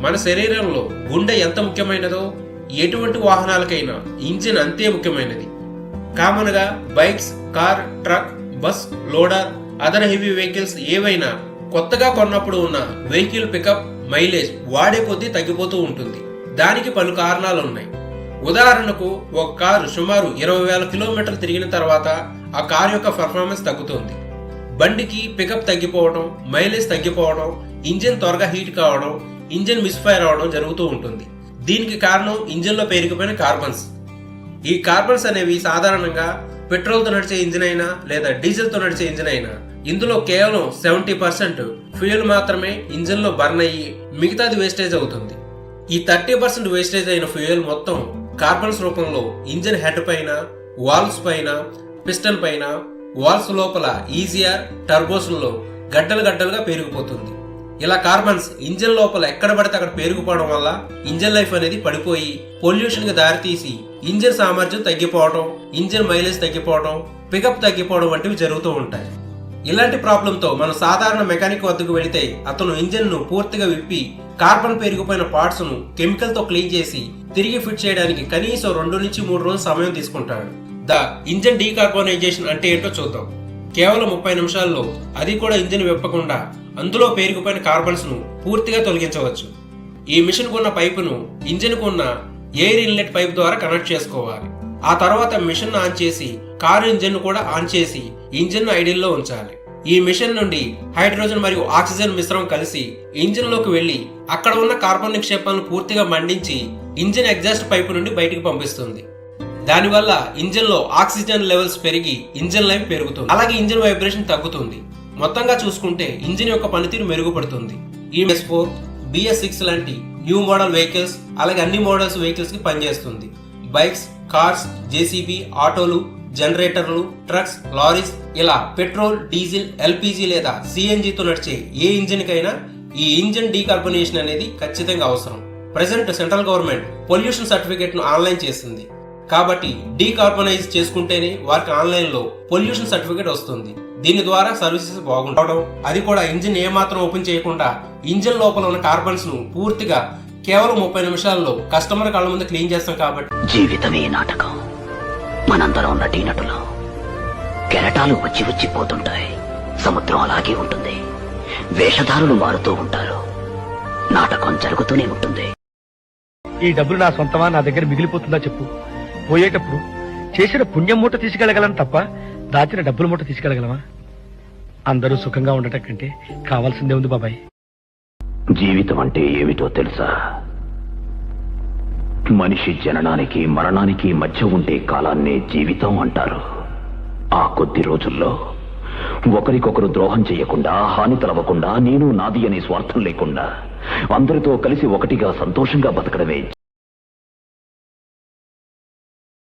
మన శరీరంలో గుండె ఎంత ముఖ్యమైనదో ఎటువంటి వాహనాలకైనా ఇంజిన్ అంతే ముఖ్యమైనది. కామన్ గా bikes, car, truck, bus, loader, other heavy vehicles ఏవైనా కొత్తగా కొన్నప్పుడు ఉన్న వెహికల్ పికప్, మైలేజ్ వాడే కొద్దీ తగ్గిపోతూ ఉంటుంది. దానికి పలు కారణాలు ఉన్నాయి. ఉదాహరణకు ఒక కారు సుమారు 20,000 కిలోమీటర్లు తిరిగిన తర్వాత ఆ కారు యొక్క పర్ఫార్మెన్స్ తగ్గుతుంది. బండికి పికప్ తగ్గిపోవడం, మైలేజ్ తగ్గిపోవడం, ఇంజిన్ త్వరగా హీట్ కావడం, ఇంజిన్ మిస్ఫైర్ అవడం జరుగుతూ ఉంటుంది. దీనికి కారణం ఇంజిన్ లో పేరుకుపోయిన కార్బన్స్. ఈ కార్బన్స్ అనేవి సాధారణంగా పెట్రోల్ తో నడిచే ఇంజిన్ అయినా లేదా డీజిల్ తో నడిచే ఇంజిన్ అయినా ఇందులో కేవలం 70% ఫ్యూయల్ మాత్రమే ఇంజిన్ లో బర్న్ అయ్యి మిగతాది వేస్టేజ్ అవుతుంది. ఈ 30% వేస్టేజ్ అయిన ఫ్యూయల్ మొత్తం కార్బన్స్ రూపంలో ఇంజిన్ హెడ్ పైన, వాల్వ్స్ పైన, పిస్టన్ పైన, వాల్వ్స్ లోపల ఈజీఆర్, టర్బోస్లలో గడ్డలు గడ్డలుగా పేరుకుపోతుంది. ఇలా కార్బన్స్ ఇంజిన్ లోపల ఎక్కడ పడితే అక్కడ పేరుకుపోవడం వల్ల ఇంజిన్ లైఫ్ అనేది పడిపోయి పొల్యూషన్ కి దారితీసి ఇంజిన్ సామర్థ్యం తగ్గిపోవడం, ఇంజిన్ మైలేజ్ తగ్గిపోవడం, పికప్ తగ్గిపోవడం వంటివి జరుగుతూ ఉంటాయి. ఇలాంటి ప్రాబ్లంతో మనం సాధారణ మెకానిక్ వద్దకు వెళితే అతను ఇంజిన్ ను పూర్తిగా విప్పి కార్బన్ పేరుకుపోయిన పార్ట్స్ ను కెమికల్ తో క్లీన్ చేసి తిరిగి ఫిట్ చేయడానికి కనీసం 2 నుంచి 3 రోజులు సమయం తీసుకుంటాడు. ద ఇంజిన్ డీకార్బోనైజేషన్ అంటే ఏంటో చూద్దాం. కేవలం 30 నిమిషాల్లో, అది కూడా ఇంజిన్ విప్పకుండా, అందులో పేరుకుపోయిన కార్బన్స్ ను పూర్తిగా తొలగించవచ్చు. ఈ మిషన్ కున్న పైపును ఇంజిన్ కున్న ఎయిర్ ఇన్లెట్ పైప్ ద్వారా కనెక్ట్ చేసుకోవాలి. ఆ తర్వాత మిషన్ ఆన్ చేసి కారు ఇంజిన్ కూడా ఆన్ చేసి ఇంజిన్ ఐడిల్ లో ఉంచాలి. ఈ మిషన్ నుండి హైడ్రోజన్ మరియు ఆక్సిజన్ మిశ్రమం కలిసి ఇంజిన్ లోకి వెళ్లి అక్కడ ఉన్న కార్బన్ నిక్షేపాలను పూర్తిగా మండించి ఇంజిన్ ఎగ్జాస్ట్ పైపు నుండి బయటికి పంపిస్తుంది. దానివల్ల ఇంజిన్ లో ఆక్సిజన్ లెవెల్స్ పెరిగి ఇంజిన్ లైఫ్ పెరుగుతుంది. అలాగే ఇంజిన్ వైబ్రేషన్ తగ్గుతుంది. మొత్తంగా చూసుకుంటే ఇంజిన్ యొక్క పనితీరు మెరుగుపడుతుంది. ఈ BS4, BS6 లాంటి న్యూ మోడల్ వెహికల్స్, అలాగే అన్ని మోడల్స్ వెహికల్స్ కి పనిచేస్తుంది. బైక్స్, కార్స్, జేసీబీ, ఆటోలు, జనరేటర్లు, ట్రక్స్, లారీస్ ఇలా పెట్రోల్, డీజిల్, ఎల్పీజీ లేదా సిఎన్జి తో నడిచే ఏ ఇంజిన్ కైనా ఈ ఇంజిన్ డీకార్బోనేషన్ అనేది ఖచ్చితంగా అవసరం. Present central government pollution certificate ను ఆన్లైన్ చేసింది. కాబట్టి డీకార్బోనైజ్ చేసుకుంటేనే వారికి ఆన్లైన్ లో పొల్యూషన్ సర్టిఫికేట్ వస్తుంది. దీని ద్వారా సర్వీసెస్ బాగుండడం, అది కూడా ఇంజిన్ ఏమాత్రం ఓపెన్ చేయకుండా ఇంజిన్ లోపల ఉన్న కార్బన్స్ ను పూర్తిగా కేవలం 30 నిమిషాల్లో కస్టమర్ కళ్ళ ముందు క్లీన్ చేస్తాం. కాబట్టి జీవితమే నాటకం. మనందరం నటీనటులం. కెరటాలు వచ్చి వచ్చి పోతుంటాయి. సముద్రం అలాగే ఉంటుంది. వేషధారులు మారుతూ ఉంటారు. నాటకం జరుగుతూనే ఉంటుంది. ఈ డబ్బులు నా సొంతమా, నా దగ్గర మిగిలిపోతుందా చెప్పు. పోయేటప్పుడు చేసిన పుణ్యం మూట తీసుకెళ్లగలం తప్ప దాచిన డబ్బుల మూట తీసుకెళ్లగలమా? అందరూ సుఖంగా ఉండటం కంటే కావాల్సిందే ఉంది బాబాయ్. జీవితం అంటే ఏమిటో తెలుసా? మనిషి జననానికి మరణానికి మధ్య ఉండే కాలాన్నే జీవితం అంటారు. ఆ కొద్ది రోజుల్లో ఒకరికొకరు ద్రోహం చేయకుండా, హాని తలవకుండా, నేను నాది అనే స్వార్థం లేకుండా అందరితో కలిసి ఒకటిగా సంతోషంగా బతకడమే